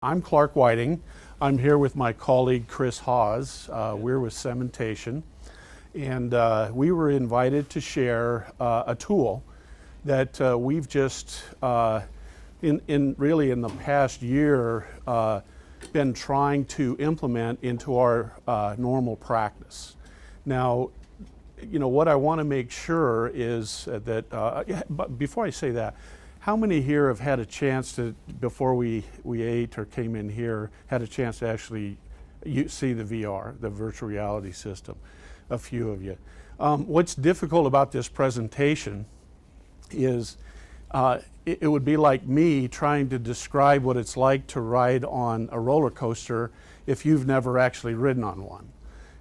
I'm Clark Whiting. I'm here with my colleague Chris Hawes. We're with Cementation, and we were invited to share a tool that we've just, really in the past year, been trying to implement into our normal practice. Now, what I want to make sure is that, but before I say that, how many here have had a chance to, before we ate or came in here, had a chance to actually see the VR, the virtual reality system? A few of you. What's difficult about this presentation is it would be like me trying to describe what it's like to ride on a roller coaster if you've never actually ridden on one.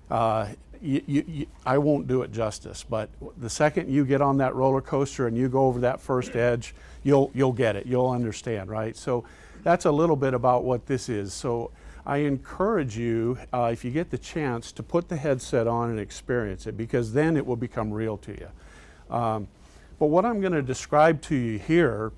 I won't do it justice, but the second you get on that roller coaster and you go over that first edge, you'll get it, you'll understand, right? So that's a little bit about what this is. So I encourage you, if you get the chance, to put the headset on and experience it, because then it will become real to you. But what I'm going to describe to you here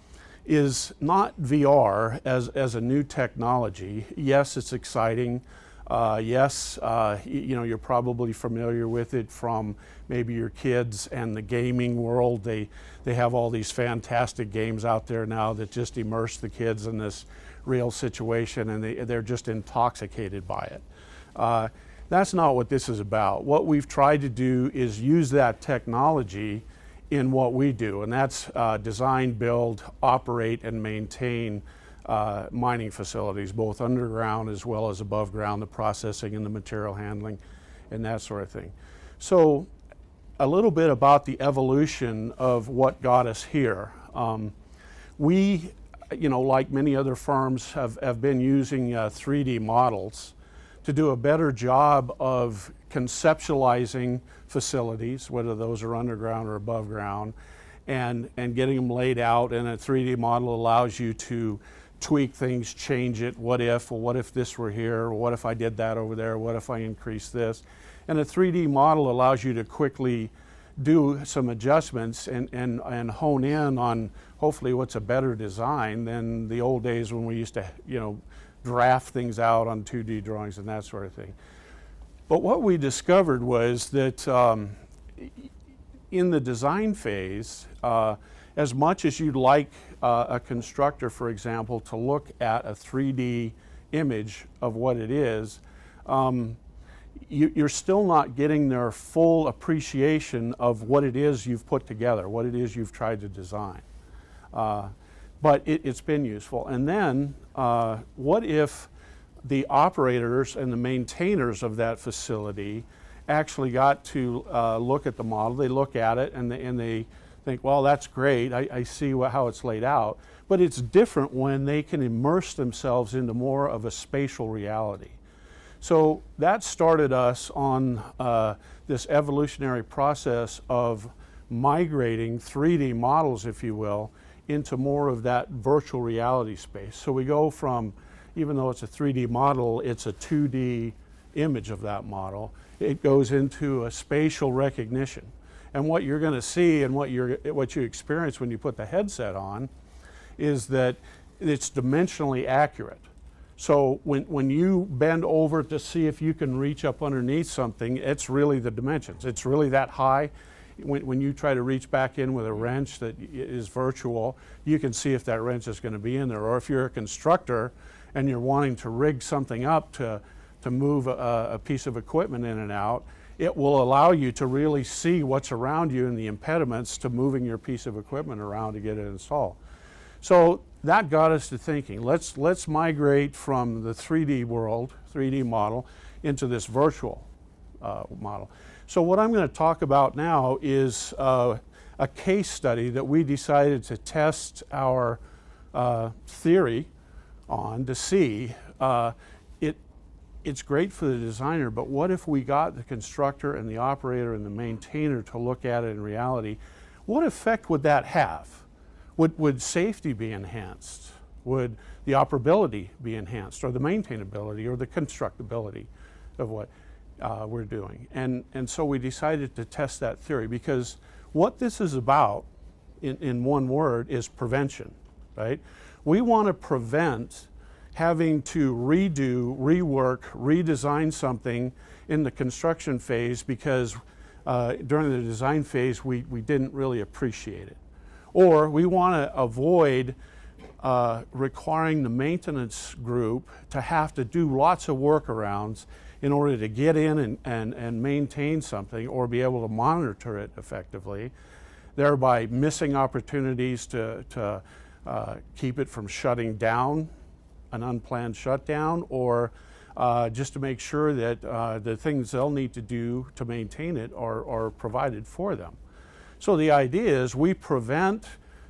is not VR as a new technology. Yes, it's exciting. Yes, you're probably familiar with it from maybe your kids and the gaming world. They have all these fantastic games out there now that just immerse the kids in this real situation, and they're just intoxicated by it. That's not what this is about. What we've tried to do is use that technology in what we do, and that's design, build, operate, and maintain mining facilities, both underground as well as above ground, the processing and the material handling and that sort of thing. So a little bit about the evolution of what got us here. We, like many other firms, have been using 3D models to do a better job of conceptualizing facilities, whether those are underground or above ground, and getting them laid out. And a 3D model allows you to tweak things, change it, what if this were here, or what if I did that over there, what if I increased this. And a 3D model allows you to quickly do some adjustments and hone in on hopefully what's a better design than the old days when we used to draft things out on 2D drawings and that sort of thing. But what we discovered was that in the design phase, as much as you'd like a constructor, for example, to look at a 3D image of what it is, you're still not getting their full appreciation of what it is you've put together, what it is you've tried to design. But it's been useful. And then what if the operators and the maintainers of that facility actually got to look at the model? They look at it and they think, well, that's great, I see how it's laid out. But it's different when they can immerse themselves into more of a spatial reality. So that started us on this evolutionary process of migrating 3D models, if you will, into more of that virtual reality space. So we go from, even though it's a 3D model, it's a 2D image of that model. It goes into a spatial recognition. And what you're going to see and what you experience when you put the headset on is that it's dimensionally accurate. So when you bend over to see if you can reach up underneath something, it's really the dimensions. It's really that high. When you try to reach back in with a wrench that is virtual, you can see if that wrench is going to be in there. Or if you're a constructor and you're wanting to rig something up to move a piece of equipment in and out, it will allow you to really see what's around you and the impediments to moving your piece of equipment around to get it installed. So that got us to thinking, let's migrate from the 3D world, 3D model, into this virtual model. So what I'm going to talk about now is a case study that we decided to test our theory on to see. It's great for the designer, but what if we got the constructor and the operator and the maintainer to look at it in reality? What effect would that have? Would safety be enhanced? Would the operability be enhanced, or the maintainability, or the constructability of what we're doing? And so we decided to test that theory, because what this is about, in one word, is prevention, right? We want to prevent having to redo, rework, redesign something in the construction phase because during the design phase we didn't really appreciate it. Or we want to avoid requiring the maintenance group to have to do lots of workarounds in order to get in and maintain something or be able to monitor it effectively, thereby missing opportunities to keep it from shutting down, an unplanned shutdown, or just to make sure that the things they'll need to do to maintain it are provided for them. So the idea is we prevent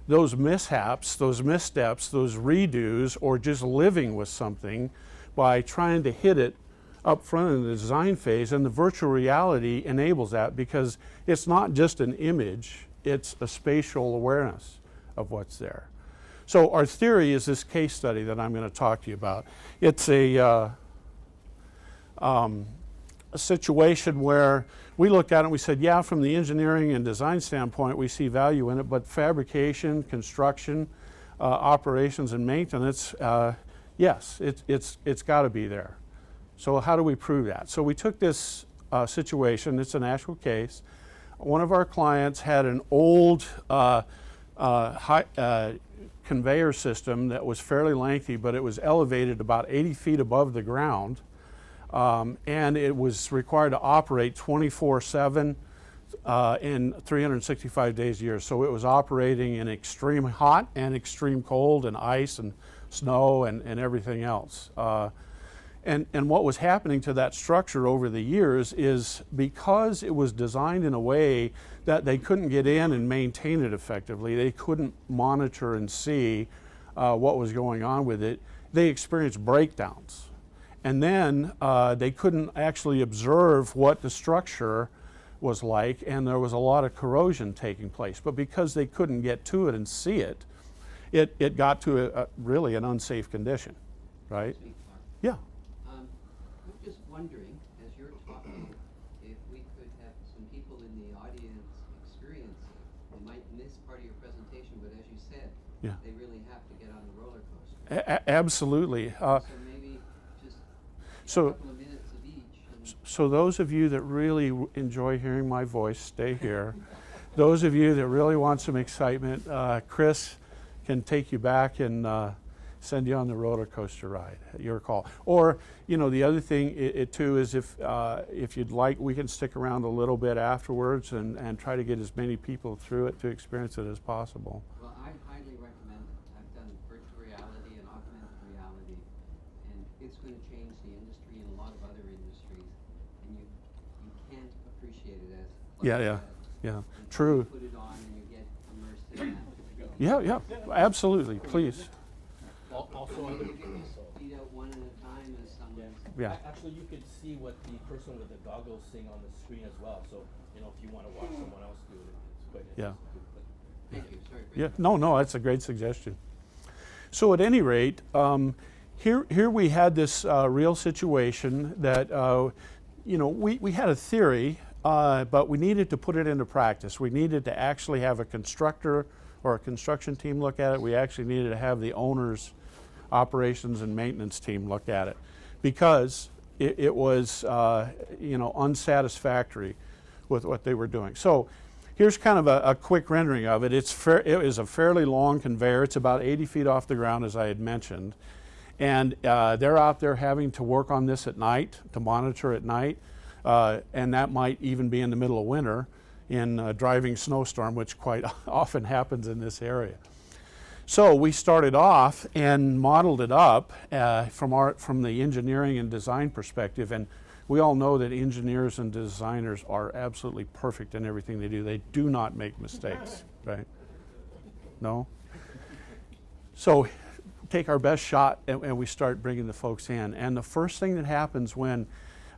those mishaps, those missteps, those redos, or just living with something by trying to hit it up front in the design phase, and the virtual reality enables that because it's not just an image, it's a spatial awareness of what's there. So our theory is this case study that I'm going to talk to you about. It's a situation where we looked at it and we said, yeah, from the engineering and design standpoint, we see value in it, but fabrication, construction, operations, and maintenance, yes, it's got to be there. So how do we prove that? So we took this situation, it's an actual case. One of our clients had an old conveyor system that was fairly lengthy, but it was elevated about 80 feet above the ground. And it was required to operate 24/7 in 365 days a year. So it was operating in extreme hot and extreme cold and ice and snow and everything else. And what was happening to that structure over the years is because it was designed in a way that they couldn't get in and maintain it effectively, they couldn't monitor and see what was going on with it, they experienced breakdowns. And then they couldn't actually observe what the structure was like, and there was a lot of corrosion taking place. But because they couldn't get to it and see it, it got to really an unsafe condition, right? Yeah. I'm just wondering, as you're talking, if we could have some people in the audience experience it. They might miss part of your presentation, but as you said, yeah, they really have to get on the roller coaster. Absolutely. So maybe just a couple of minutes of each. So those of you that really enjoy hearing my voice, stay here. Those of you that really want some excitement, Chris can take you back and send you on the roller coaster ride. Your call. Or, you know, the other thing too is if you'd like, we can stick around a little bit afterwards and try to get as many people through it to experience it as possible. Well, I highly recommend it. I've done virtual reality and augmented reality, and it's going to change the industry and a lot of other industries, and you can't appreciate it as Yeah. True. You put it on and you get immersed in that. Yeah, absolutely. Please. Also, Feed out one at a time as someone. Yeah. Actually, you can see what the person with the goggles seeing on the screen as well. So, you know, if you want to watch someone else do it, it's quite Thank you. Sorry. Yeah. No, that's a great suggestion. So at any rate, here we had this real situation that you know, we had a theory, but we needed to put it into practice. We needed to actually have a constructor or a construction team look at it. We actually needed to have the owner's operations and maintenance team look at it because it was you know, unsatisfactory with what they were doing. So here's kind of a quick rendering of it. It is a fairly long conveyor. It's about 80 feet off the ground, as I had mentioned. And they're out there having to work on this at night, to monitor at night. And that might even be in the middle of winter in a driving snowstorm, which quite often happens in this area. So we started off and modeled it up from the engineering and design perspective. And we all know that engineers and designers are absolutely perfect in everything they do. They do not make mistakes, right? No? So take our best shot and we start bringing the folks in. And the first thing that happens when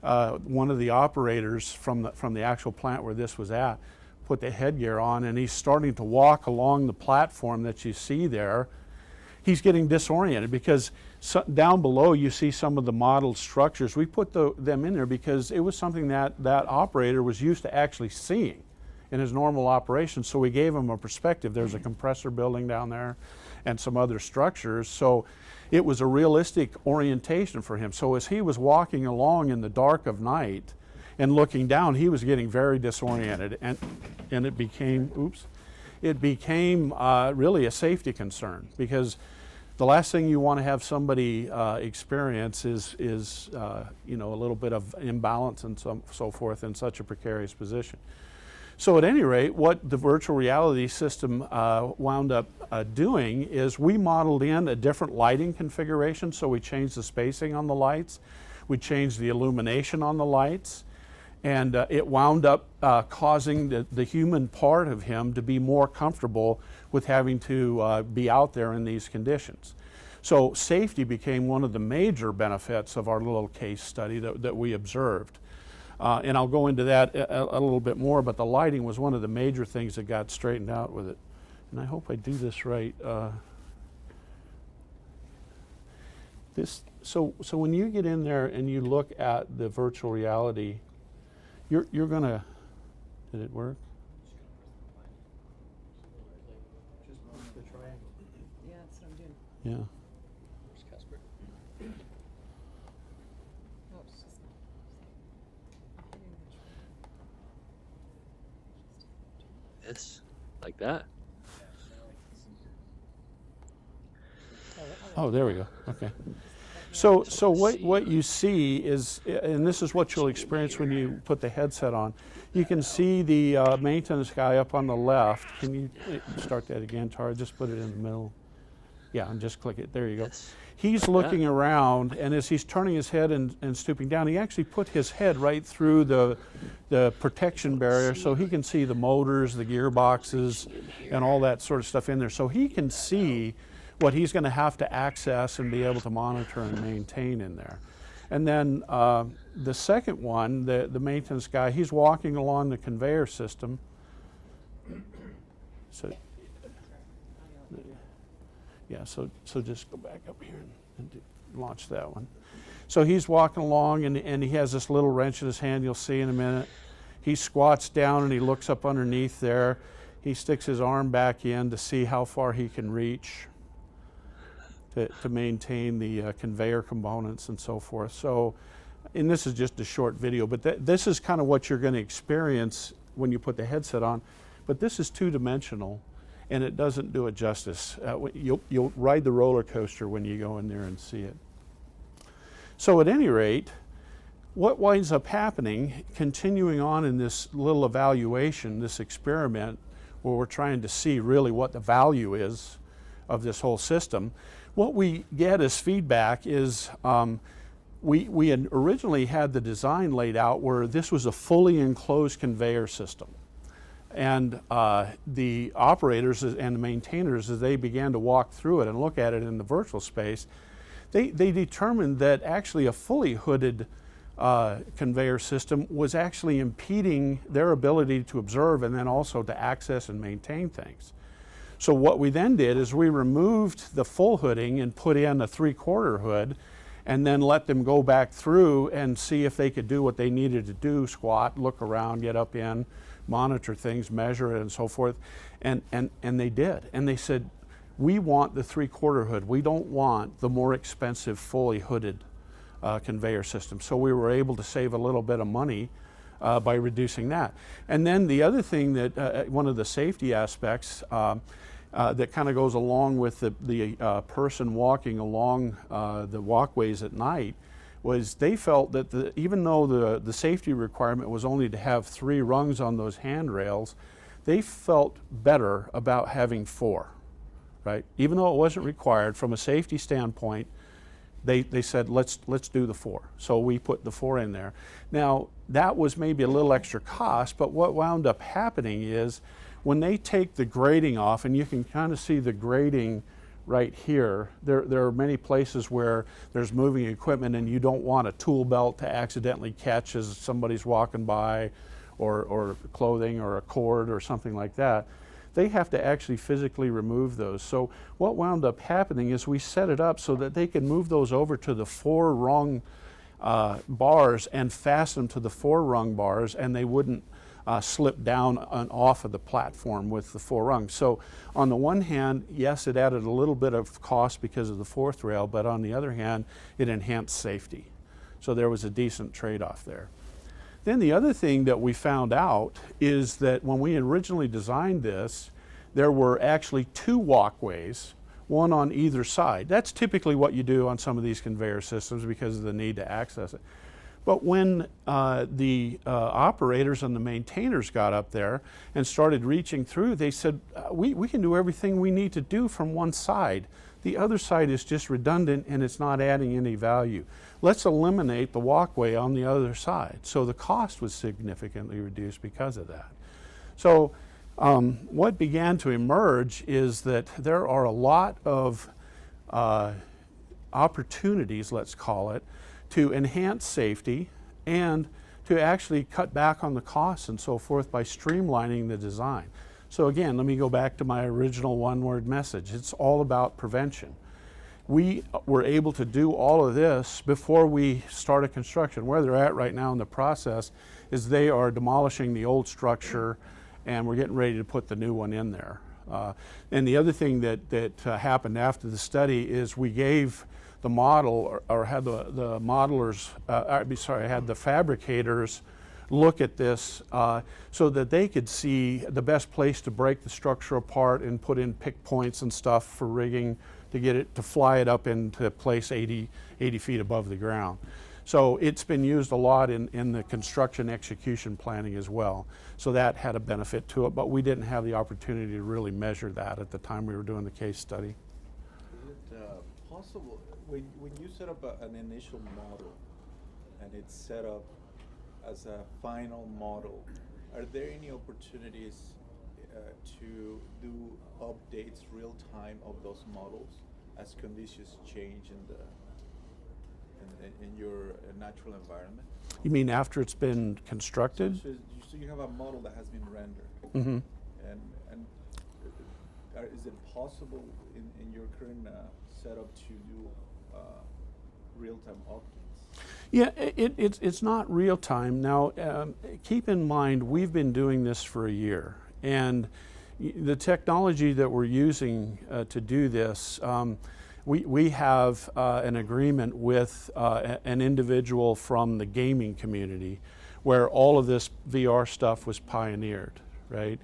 one of the operators from the actual plant where this was at put the headgear on and he's starting to walk along the platform that you see there, he's getting disoriented because down below you see some of the modeled structures. We put them in there because it was something that operator was used to actually seeing in his normal operation. So we gave him a perspective. There's a compressor building down there and some other structures. So it was a realistic orientation for him. So as he was walking along in the dark of night and looking down, he was getting very disoriented, and it became, really a safety concern, because the last thing you want to have somebody experience is you know, a little bit of imbalance and so forth in such a precarious position. So at any rate, what the virtual reality system wound up doing is we modeled in a different lighting configuration. So we changed the spacing on the lights, we changed the illumination on the lights, and it wound up causing the human part of him to be more comfortable with having to be out there in these conditions. So safety became one of the major benefits of our little case study that we observed. And I'll go into that a little bit more, but the lighting was one of the major things that got straightened out with it. And I hope I do this right. So when you get in there and you look at the virtual reality, you're gonna, did it work? Just the triangle. Yeah, that's what I'm doing. Yeah. Where's Casper? Oh, it's just I'm hitting the triangle. This, like that. Oh, there we go. Okay. So what you see is, and this is what you'll experience when you put the headset on, you can see the maintenance guy up on the left. Can you start that again, Tara? Just put it in the middle. Yeah, and just click it. There you go. Yes. He's looking around, and as he's turning his head and stooping down, he actually put his head right through the protection barrier so he can see the motors, the gearboxes, and all that sort of stuff in there. So he can see what he's going to have to access and be able to monitor and maintain in there. And then the second one, the maintenance guy, he's walking along the conveyor system. So, yeah, so just go back up here and launch that one. So he's walking along, and he has this little wrench in his hand, you'll see in a minute. He squats down and he looks up underneath there. He sticks his arm back in to see how far he can reach to maintain the conveyor components and so forth. So, and this is just a short video, but this is kind of what you're going to experience when you put the headset on. But this is two-dimensional, and it doesn't do it justice. You'll ride the roller coaster when you go in there and see it. So at any rate, what winds up happening, continuing on in this little evaluation, this experiment, where we're trying to see really what the value is of this whole system, what we get as feedback is we had originally had the design laid out where this was a fully enclosed conveyor system. And the operators and the maintainers, as they began to walk through it and look at it in the virtual space, they determined that actually a fully hooded conveyor system was actually impeding their ability to observe and then also to access and maintain things. So what we then did is we removed the full hooding and put in a 3/4 hood, and then let them go back through and see if they could do what they needed to do, squat, look around, get up in, monitor things, measure it, and so forth. And they did. And they said, we want the 3/4 hood. We don't want the more expensive fully hooded conveyor system. So we were able to save a little bit of money by reducing that. And then the other thing that, one of the safety aspects that kind of goes along with the person walking along the walkways at night, was they felt that even though the safety requirement was only to have 3 rungs on those handrails, they felt better about having 4, right? Even though it wasn't required from a safety standpoint, they said, let's do the 4. So we put the 4 in there. Now, that was maybe a little extra cost, but what wound up happening is when they take the grating off, and you can kind of see the grating right here, there are many places where there's moving equipment and you don't want a tool belt to accidentally catch as somebody's walking by, or clothing or a cord or something like that. They have to actually physically remove those. So what wound up happening is we set it up so that they could move those over to the 4-rung bars and fasten them to the 4-rung bars, and they wouldn't slip down and off of the platform with the 4 rungs. So on the one hand, yes, it added a little bit of cost because of the 4th rail, but on the other hand, it enhanced safety. So there was a decent trade-off there. Then the other thing that we found out is that when we originally designed this, there were actually 2 walkways, one on either side. That's typically what you do on some of these conveyor systems because of the need to access it. But when the operators and the maintainers got up there and started reaching through, they said, we can do everything we need to do from one side. The other side is just redundant and it's not adding any value. Let's eliminate the walkway on the other side. So the cost was significantly reduced because of that. So what began to emerge is that there are a lot of opportunities, let's call it, to enhance safety and to actually cut back on the costs and so forth by streamlining the design. So again, let me go back to my original one-word message. It's all about prevention. We were able to do all of this before we started construction. Where they're at right now in the process is they are demolishing the old structure and we're getting ready to put the new one in there. And the other thing that happened after the study is we gave the model, or had the modelers, had the fabricators look at this so that they could see the best place to break the structure apart and put in pick points and stuff for rigging to get it to fly it up into place 80 feet above the ground. So it's been used a lot in the construction execution planning as well. So that had a benefit to it, but we didn't have the opportunity to really measure that at the time we were doing the case study. Is it possible, when you set up an initial model and it's set up as a final model, are there any opportunities to do updates real time of those models as conditions change in your natural environment? You mean after it's been constructed? So you have a model that has been rendered, Mm-hmm. and is it possible in your current setup to do real-time updates? Yeah, it's not real time. Now, keep in mind, we've been doing this for a year, and the technology that we're using to do this, we have an agreement with an individual from the gaming community where all of this VR stuff was pioneered, right?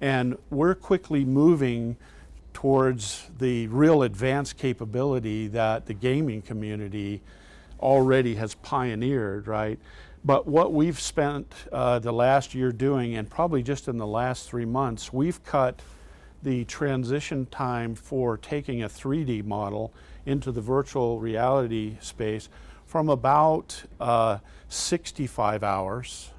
And we're quickly moving towards the real advanced capability that the gaming community already has pioneered, right? But what we've spent the last year doing, and probably just in the last 3 months, we've cut the transition time for taking a 3D model into the virtual reality space from about 65 hours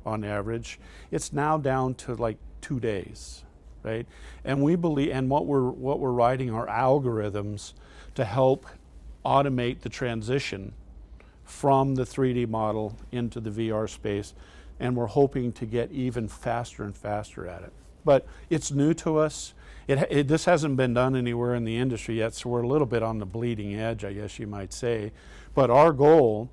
on average. It's now down to like 2 days, right? And we believe, and what we're writing are algorithms to help automate the transition from the 3D model into the VR space, and we're hoping to get even faster and faster at it. But it's new to us. This hasn't been done anywhere in the industry yet, so we're a little bit on the bleeding edge, I guess you might say. But our goal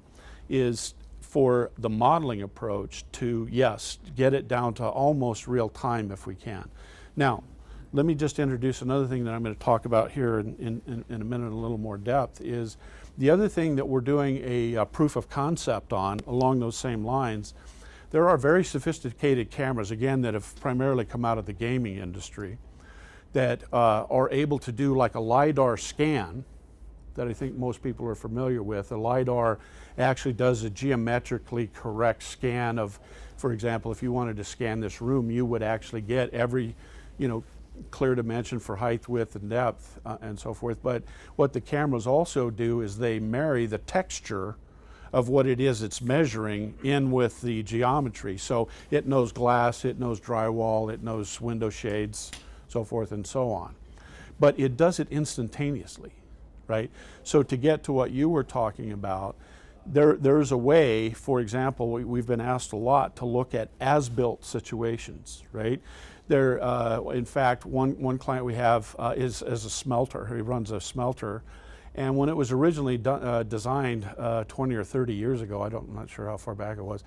is for the modeling approach to, yes, get it down to almost real time if we can. Now, let me just introduce another thing that I'm going to talk about here in a minute in a little more depth is the other thing that we're doing a proof of concept on along those same lines. There are very sophisticated cameras, again, that have primarily come out of the gaming industry that are able to do like a LiDAR scan that I think most people are familiar with. A LiDAR actually does a geometrically correct scan of, for example, if you wanted to scan this room, you would actually get every, clear dimension for height, width, and depth, and so forth. But what the cameras also do is they marry the texture of what it is it's measuring in with the geometry. So it knows glass, it knows drywall, it knows window shades, so forth and so on. But it does it instantaneously, right? So to get to what you were talking about, there's a way, for example, we've been asked a lot to look at as-built situations, right? There, in fact, one client we have is a smelter. He runs a smelter. And when it was originally designed 20 or 30 years ago, I'm not sure how far back it was,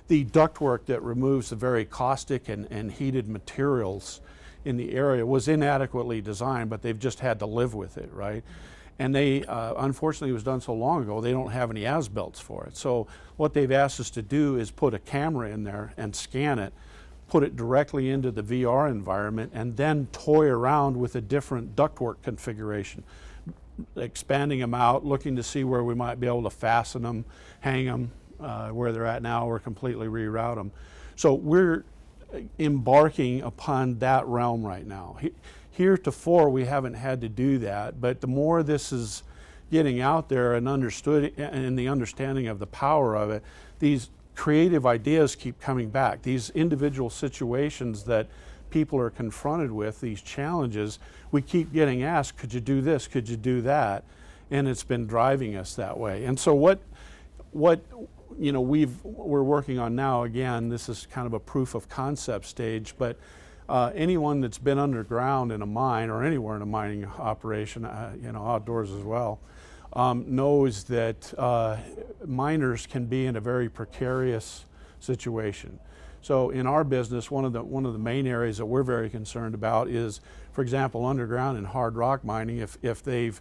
the ductwork that removes the very caustic and heated materials in the area was inadequately designed, but they've just had to live with it, right? And they, unfortunately, it was done so long ago, they don't have any as-built for it. So what they've asked us to do is put a camera in there and scan it, put it directly into the VR environment, and then toy around with a different ductwork configuration, expanding them out, looking to see where we might be able to fasten them, hang them where they're at now, or completely reroute them. So we're embarking upon that realm right now. Heretofore, we haven't had to do that, but the more this is getting out there and understood, and the understanding of the power of it, these creative ideas keep coming back. These individual situations that people are confronted with, these challenges, we keep getting asked, could you do this, could you do that? And it's been driving us that way. And so what you know, we're working on now, again, this is kind of a proof of concept stage, but anyone that's been underground in a mine or anywhere in a mining operation, you know, outdoors as well, knows that miners can be in a very precarious situation. So in our business, one of the main areas that we're very concerned about is, for example, underground in hard rock mining, if they've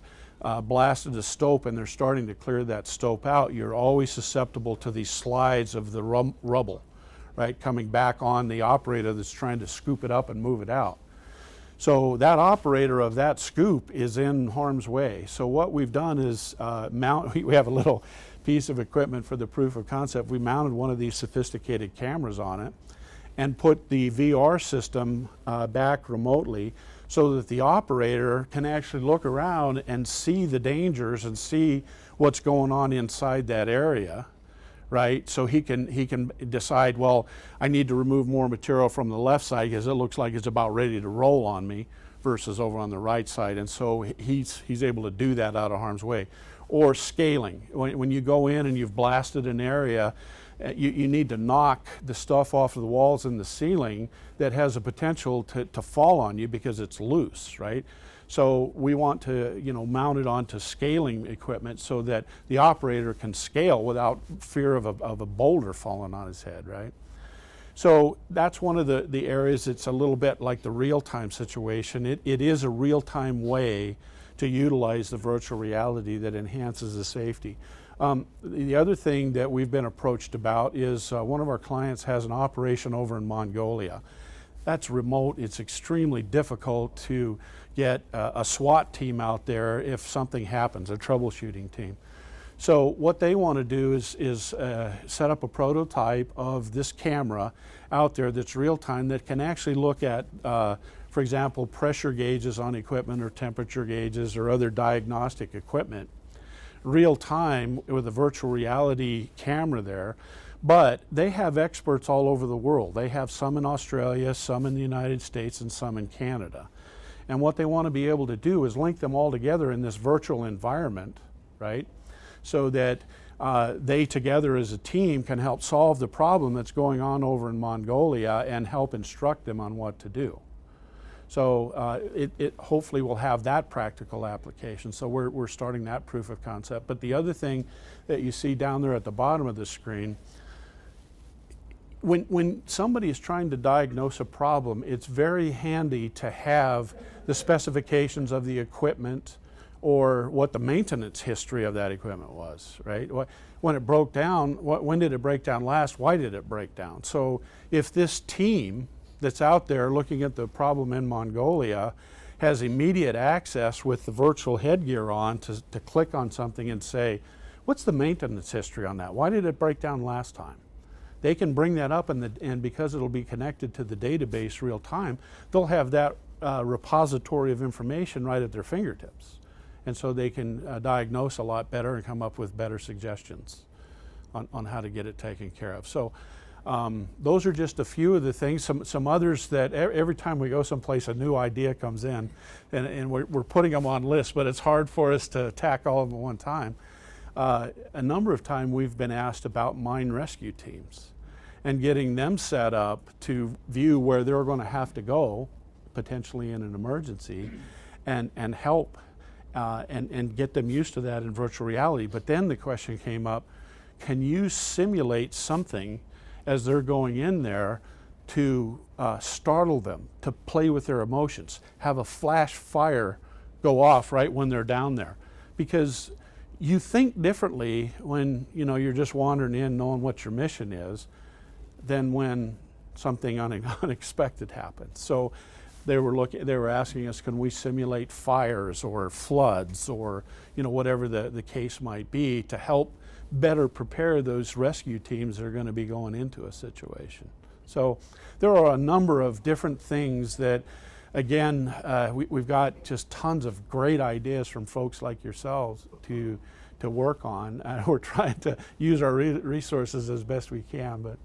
blasted a stope and they're starting to clear that stope out, you're always susceptible to these slides of the rubble, right, coming back on the operator that's trying to scoop it up and move it out. So that operator of that scoop is in harm's way. So what we've done is we have a little piece of equipment for the proof of concept. We mounted one of these sophisticated cameras on it and put the VR system back remotely so that the operator can actually look around and see the dangers and see what's going on inside that area, right? So he can decide, well, I need to remove more material from the left side because it looks like it's about ready to roll on me, versus over on the right side. And so he's able to do that out of harm's way. Or scaling. When you go in and you've blasted an area, you need to knock the stuff off of the walls and the ceiling that has a potential to fall on you because it's loose, right? So we want to, you know, mount it onto scaling equipment so that the operator can scale without fear of a boulder falling on his head, right? So that's one of the areas that's a little bit like the real-time situation. It is a real-time way to utilize the virtual reality that enhances the safety. The other thing that we've been approached about is one of our clients has an operation over in Mongolia. That's remote. It's extremely difficult to get a SWAT team out there if something happens, a troubleshooting team. So what they want to do is set up a prototype of this camera out there that's real-time that can actually look at, for example, pressure gauges on equipment or temperature gauges or other diagnostic equipment, real-time with a virtual reality camera there. But they have experts all over the world. They have some in Australia, some in the United States, and some in Canada. And what they want to be able to do is link them all together in this virtual environment, right? So that they together as a team can help solve the problem that's going on over in Mongolia and help instruct them on what to do. So it hopefully will have that practical application. So we're starting that proof of concept. But the other thing that you see down there at the bottom of the screen, when somebody is trying to diagnose a problem, it's very handy to have the specifications of the equipment or what the maintenance history of that equipment was, right? When it broke down, when did it break down last? Why did it break down? So if this team that's out there looking at the problem in Mongolia has immediate access with the virtual headgear on to click on something and say, what's the maintenance history on that? Why did it break down last time? They can bring that up and because it'll be connected to the database real time, they'll have that repository of information right at their fingertips. And so they can diagnose a lot better and come up with better suggestions on how to get it taken care of. So those are just a few of the things. Some others that every time we go someplace, a new idea comes in, and we're putting them on lists, but it's hard for us to attack all of them at one time. A number of times we've been asked about mine rescue teams and getting them set up to view where they're going to have to go, potentially in an emergency, and help and get them used to that in virtual reality. But then the question came up, can you simulate something as they're going in there to startle them, to play with their emotions, have a flash fire go off right when they're down there. Because you think differently when you're just wandering in knowing what your mission is than when something unexpected happens. So they were asking us, can we simulate fires or floods or whatever the case might be, to help better prepare those rescue teams that are going to be going into a situation. So there are a number of different things that, again, we've got just tons of great ideas from folks like yourselves to work on. We're trying to use our resources as best we can, but